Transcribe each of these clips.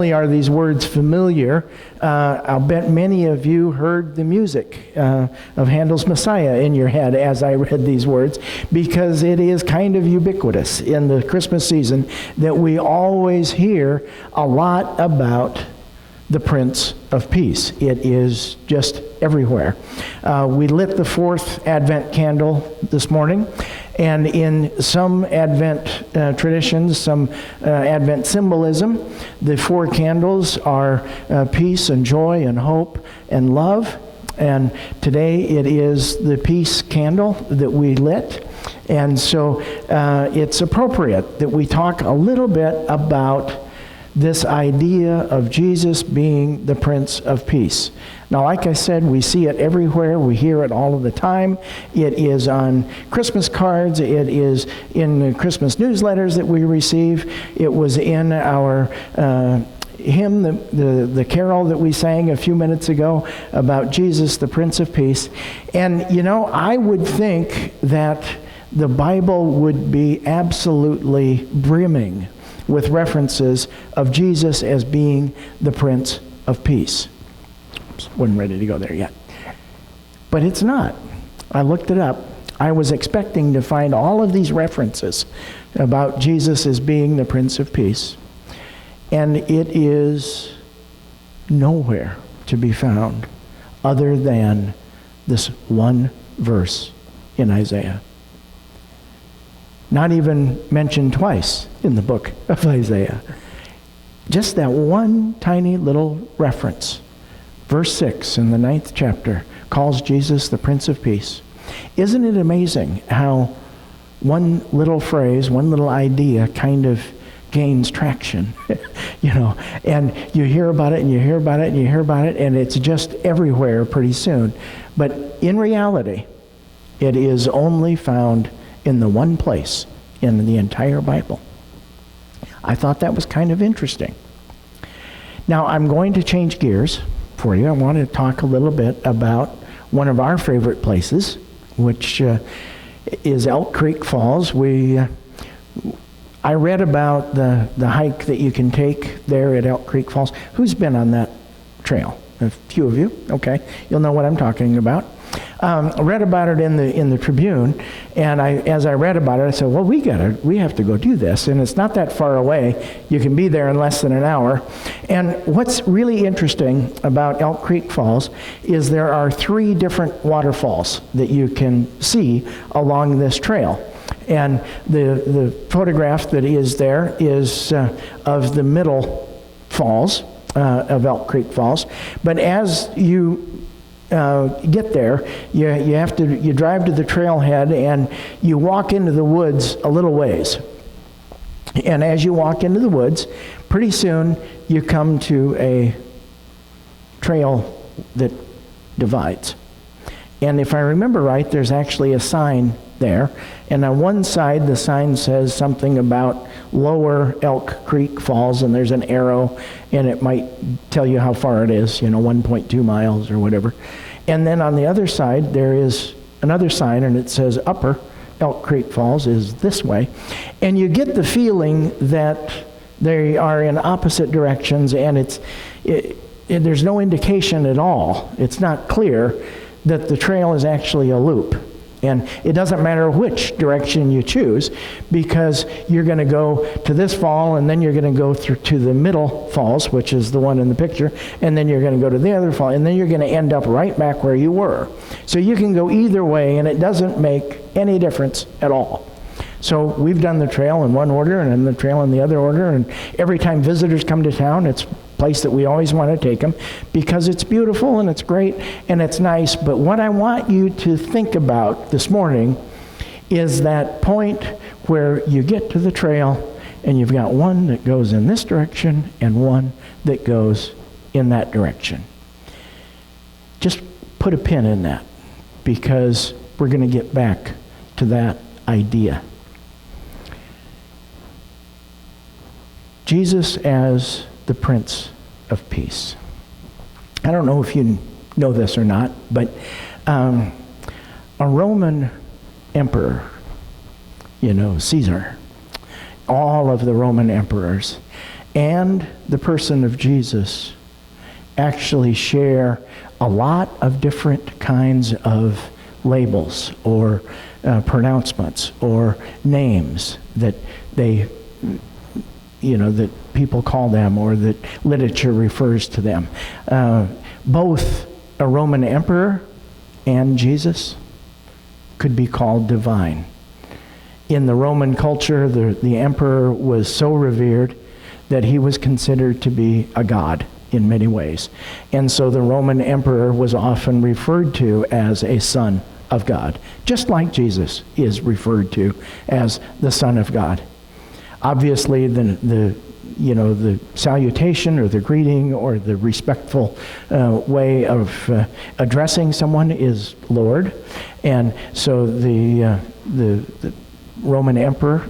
Are these words familiar? I'll bet many of you heard the music of Handel's Messiah in your head as I read these words, because it is kind of ubiquitous in the Christmas season that we always hear a lot about the Prince of Peace. It is just everywhere. We lit the fourth Advent candle this morning, and in some Advent traditions, some Advent symbolism, the four candles are peace and joy and hope and love. And today it is the peace candle that we lit. And so it's appropriate that we talk a little bit about this idea of Jesus being the Prince of Peace. Now, like I said, we see it everywhere. We hear it all of the time. It is on Christmas cards. It is in the Christmas newsletters that we receive. It was in our hymn, the carol that we sang a few minutes ago about Jesus, the Prince of Peace. And, you know, I would think that the Bible would be absolutely brimming with references of Jesus as being the Prince of Peace. Oops, wasn't ready to go there yet. But it's not. I looked it up. I was expecting to find all of these references about Jesus as being the Prince of Peace. And it is nowhere to be found other than this one verse in Isaiah. Not even mentioned twice in the book of Isaiah. Just that one tiny little reference. Verse 6 in the 9th chapter calls Jesus the Prince of Peace. Isn't it amazing how one little phrase, one little idea kind of gains traction? You know, and you hear about it and you hear about it and you hear about it, and it's just everywhere pretty soon. But in reality, it is only found in the one place in the entire Bible. I thought that was kind of interesting. Now, I'm going to change gears for you. I want to talk a little bit about one of our favorite places, which is Elk Creek Falls. I read about the hike that you can take there at Elk Creek Falls. Who's been on that trail? A few of you? Okay. You'll know what I'm talking about. I read about it in the Tribune, and as I read about it, I said, well, we have to go do this, and it's not that far away. You can be there in less than an hour. And what's really interesting about Elk Creek Falls is there are 3 different waterfalls that you can see along this trail. And the photograph that is there is of the middle falls of Elk Creek Falls. But as you get there, you drive to the trailhead and you walk into the woods a little ways. And as you walk into the woods, pretty soon you come to a trail that divides. And if I remember right, there's actually a sign there. And on one side, the sign says something about Lower Elk Creek Falls, and there's an arrow, and it might tell you how far it is, 1.2 miles or whatever. And then on the other side, there is another sign, and it says Upper Elk Creek Falls is this way. And you get the feeling that they are in opposite directions, and there's no indication at all. It's not clear that the trail is actually a loop. And it doesn't matter which direction you choose, because you're going to go to this fall, and then you're going to go through to the middle falls, which is the one in the picture, and then you're going to go to the other fall, and then you're going to end up right back where you were. So you can go either way, and it doesn't make any difference at all. So we've done the trail in one order and then the trail in the other order, and every time visitors come to town, it's a place that we always want to take them because it's beautiful and it's great and it's nice. But what I want you to think about this morning is that point where you get to the trail and you've got one that goes in this direction and one that goes in that direction. Just put a pin in that, because we're going to get back to that idea. Jesus as the Prince of Peace. I don't know if you know this or not, but a Roman emperor, Caesar, all of the Roman emperors, and the person of Jesus actually share a lot of different kinds of labels or pronouncements or names that that people call them or that literature refers to them. Both a Roman emperor and Jesus could be called divine. In the Roman culture, the emperor was so revered that he was considered to be a god in many ways. And so the Roman emperor was often referred to as a son of God, just like Jesus is referred to as the Son of God. Obviously, the salutation or the greeting or the respectful way of addressing someone is Lord. And so the Roman emperor,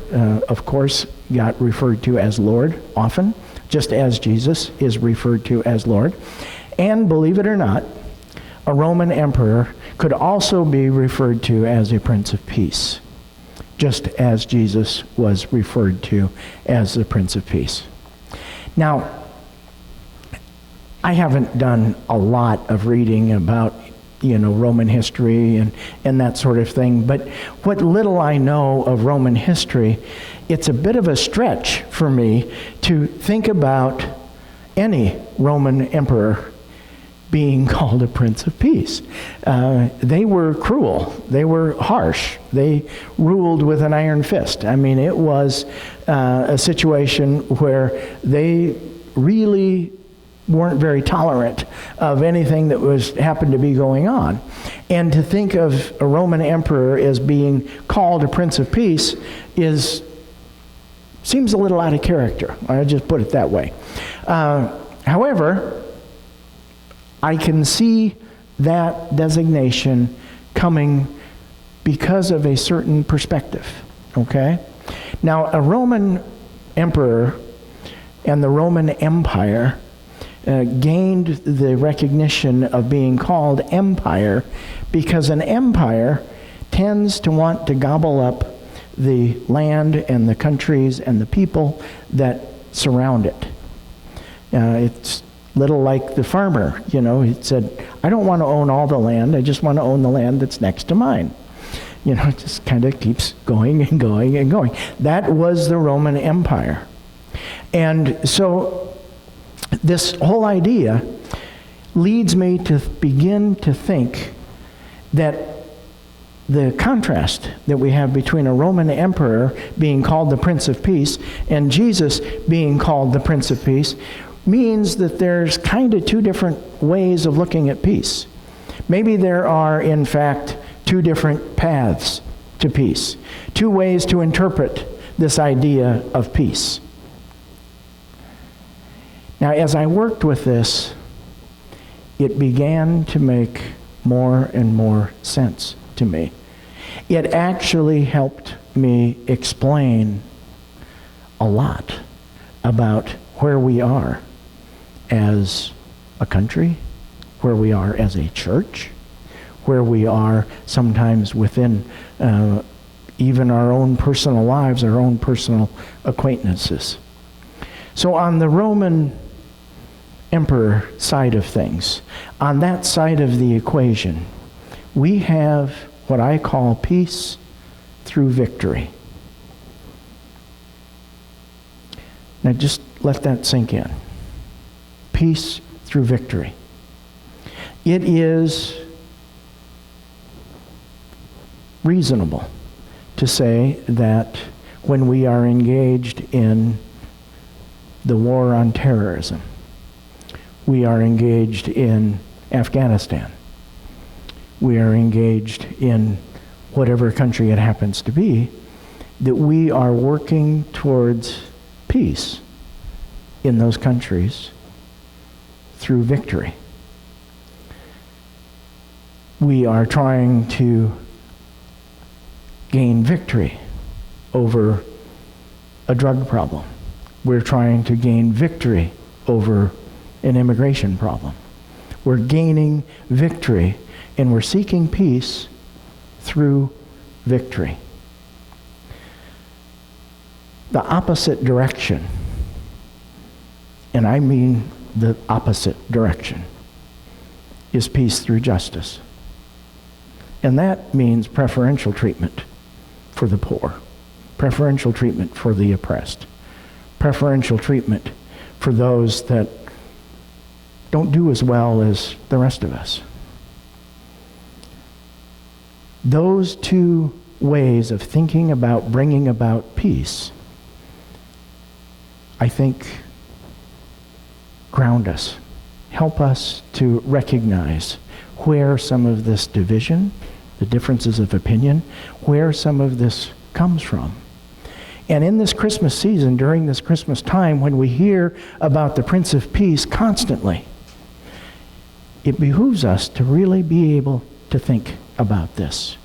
of course, got referred to as Lord often, just as Jesus is referred to as Lord. And believe it or not, a Roman emperor could also be referred to as a Prince of Peace, just as Jesus was referred to as the Prince of Peace. Now, I haven't done a lot of reading about Roman history and that sort of thing, but what little I know of Roman history, it's a bit of a stretch for me to think about any Roman emperor being called a Prince of Peace. They were cruel. They were harsh. They ruled with an iron fist. I mean, it was a situation where they really weren't very tolerant of anything that happened to be going on. And to think of a Roman emperor as being called a Prince of Peace seems a little out of character. I'll just put it that way. However, I can see that designation coming because of a certain perspective, okay? Now, a Roman emperor and the Roman Empire gained the recognition of being called empire because an empire tends to want to gobble up the land and the countries and the people that surround it. It's little like the farmer, he said, I don't want to own all the land, I just want to own the land that's next to mine. It just kind of keeps going and going and going. That was the Roman Empire. And so this whole idea leads me to begin to think that the contrast that we have between a Roman emperor being called the Prince of Peace and Jesus being called the Prince of Peace means that there's kind of two different ways of looking at peace. Maybe there are, in fact, two different paths to peace, two ways to interpret this idea of peace. Now, as I worked with this, it began to make more and more sense to me. It actually helped me explain a lot about where we are as a country, where we are as a church, where we are sometimes within even our own personal lives, our own personal acquaintances. So on the Roman emperor side of things, on that side of the equation, we have what I call peace through victory. Now just let that sink in. Peace through victory. It is reasonable to say that when we are engaged in the war on terrorism, we are engaged in Afghanistan, we are engaged in whatever country it happens to be, that we are working towards peace in those countries through victory. We are trying to gain victory over a drug problem. We're trying to gain victory over an immigration problem. We're gaining victory, and we're seeking peace through victory. The opposite direction and I mean the opposite direction, is peace through justice. And that means preferential treatment for the poor, preferential treatment for the oppressed, preferential treatment for those that don't do as well as the rest of us. Those two ways of thinking about bringing about peace, I think, ground us, help us to recognize where some of this division, the differences of opinion, where some of this comes from. And in this Christmas season, during this Christmas time, when we hear about the Prince of Peace constantly, it behooves us to really be able to think about this.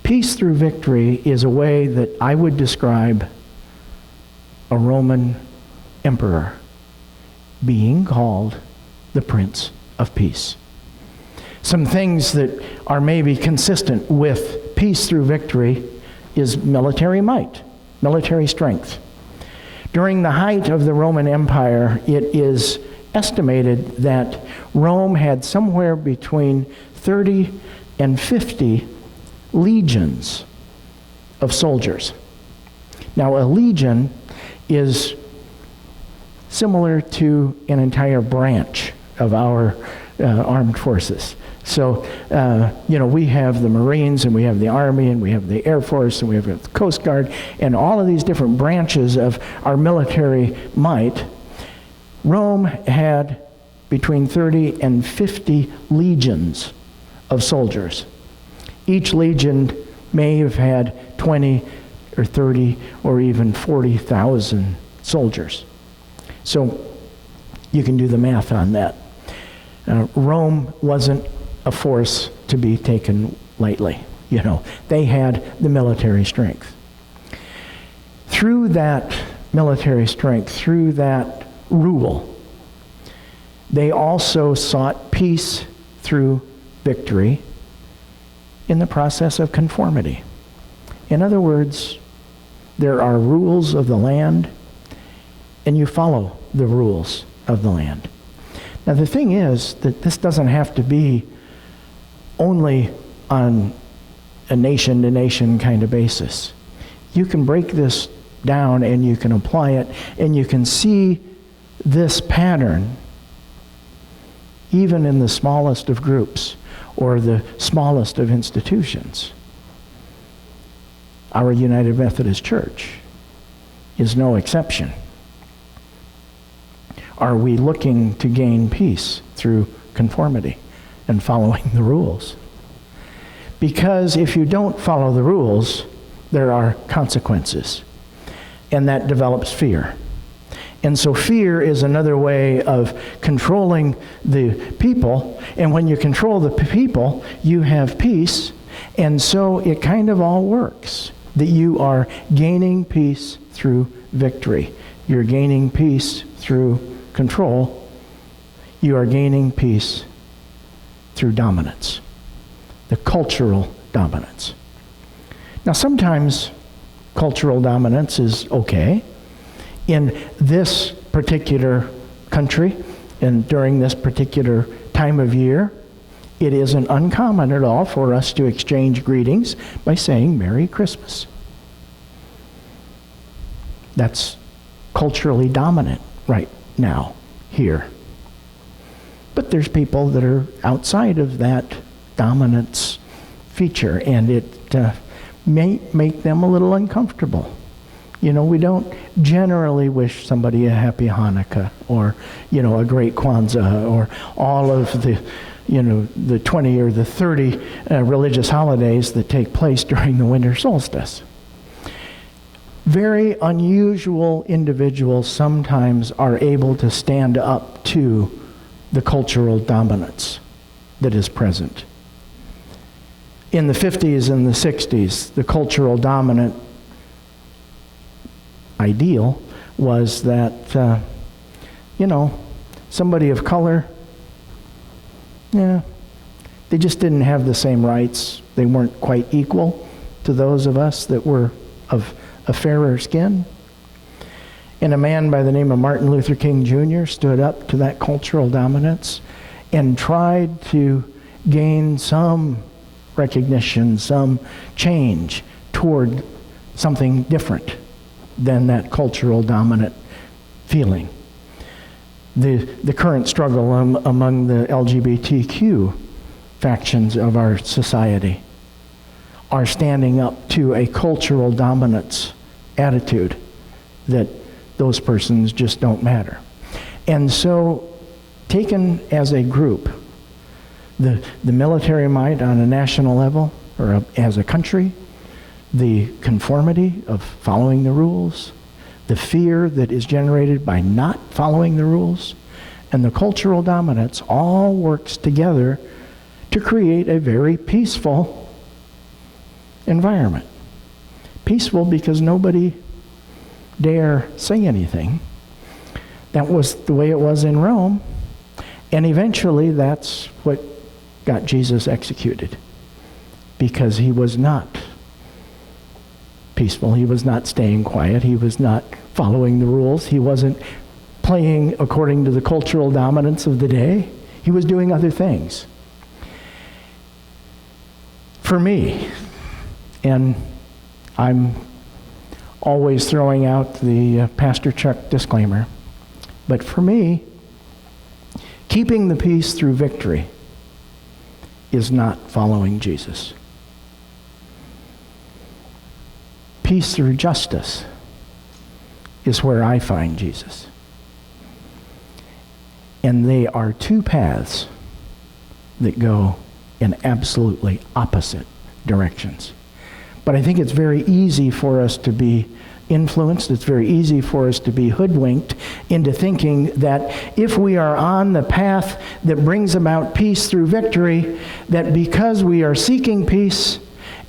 Peace through victory is a way that I would describe a Roman emperor being called the Prince of Peace. Some things that are maybe consistent with peace through victory is military might, military strength. During the height of the Roman Empire, it is estimated that Rome had somewhere between 30 and 50 legions of soldiers. Now, a legion is similar to an entire branch of our armed forces. So, we have the Marines, and we have the Army, and we have the Air Force, and we have the Coast Guard, and all of these different branches of our military might. Rome had between 30 and 50 legions of soldiers. Each legion may have had 20 or 30 or even 40,000 soldiers. So you can do the math on that. Rome wasn't a force to be taken lightly. They had the military strength. Through that military strength, through that rule, they also sought peace through victory in the process of conformity. In other words, there are rules of the land, and you follow the rules of the land. Now, the thing is that this doesn't have to be only on a nation-to-nation kind of basis. You can break this down and you can apply it, and you can see this pattern even in the smallest of groups or the smallest of institutions. Our United Methodist Church is no exception. Are we looking to gain peace through conformity and following the rules? Because if you don't follow the rules, there are consequences, and that develops fear. And so fear is another way of controlling the people, and when you control the people, you have peace, and so it kind of all works, that you are gaining peace through victory. You're gaining peace through control. You are gaining peace through dominance, the cultural dominance. Now, sometimes cultural dominance is okay. In this particular country and during this particular time of year, it isn't uncommon at all for us to exchange greetings by saying Merry Christmas. That's culturally dominant right now here. But there's people that are outside of that dominance feature, and it may make them a little uncomfortable. We don't generally wish somebody a happy Hanukkah or, a great Kwanzaa or all of the, the 20 or the 30 religious holidays that take place during the winter solstice. Very unusual individuals sometimes are able to stand up to the cultural dominance that is present. In the 50s and the 60s, the cultural dominant ideal was that, somebody of color, they just didn't have the same rights. They weren't quite equal to those of us that were of a fairer skin. And a man by the name of Martin Luther King Jr. stood up to that cultural dominance and tried to gain some recognition, some change toward something different than that cultural dominant feeling. The current struggle among the LGBTQ factions of our society are standing up to a cultural dominance attitude that those persons just don't matter. And so, taken as a group, the military might on a national level, or as a country, the conformity of following the rules, the fear that is generated by not following the rules, and the cultural dominance all works together to create a very peaceful environment. Peaceful because nobody dare say anything. That was the way it was in Rome, and eventually that's what got Jesus executed, because he was not peaceful. He was not staying quiet. He was not following the rules. He wasn't playing according to the cultural dominance of the day. He was doing other things. For me, and I'm always throwing out the Pastor Chuck disclaimer, but for me, keeping the peace through victory is not following Jesus. Peace through justice is where I find Jesus. And they are two paths that go in absolutely opposite directions. But I think it's very easy for us to be influenced. It's very easy for us to be hoodwinked into thinking that if we are on the path that brings about peace through victory, that because we are seeking peace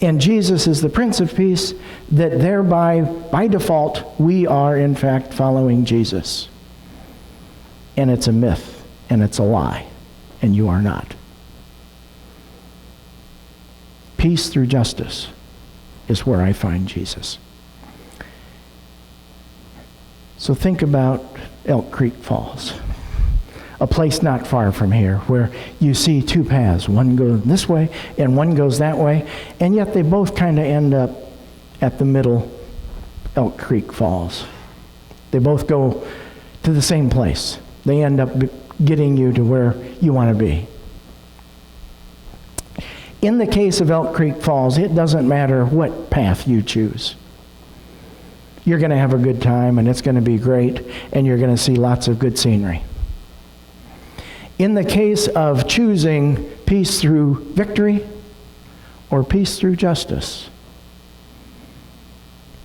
and Jesus is the Prince of Peace, that thereby, by default, we are in fact following Jesus. And it's a myth, and it's a lie, and you are not. Peace through justice is where I find Jesus. So think about Elk Creek Falls, a place not far from here where you see two paths. One goes this way and one goes that way, and yet they both kind of end up at the middle, Elk Creek Falls. They both go to the same place. They end up getting you to where you want to be. In the case of Elk Creek Falls, it doesn't matter what path you choose. You're going to have a good time, and it's going to be great, and you're going to see lots of good scenery. In the case of choosing peace through victory or peace through justice,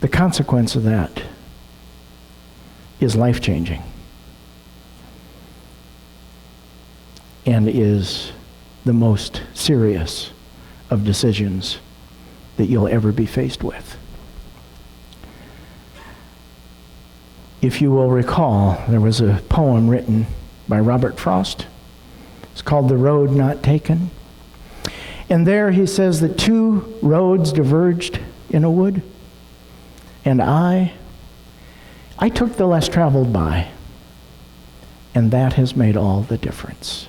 the consequence of that is life-changing and is the most serious of decisions that you'll ever be faced with. If you will recall, there was a poem written by Robert Frost. It's called The Road Not Taken. And there he says that two roads diverged in a wood, and I took the less traveled by, and that has made all the difference.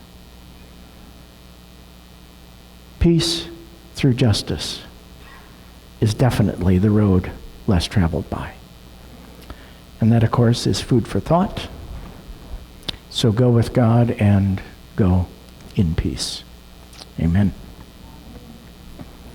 Peace through justice is definitely the road less traveled by. And that, of course, is food for thought. So go with God and go in peace. Amen.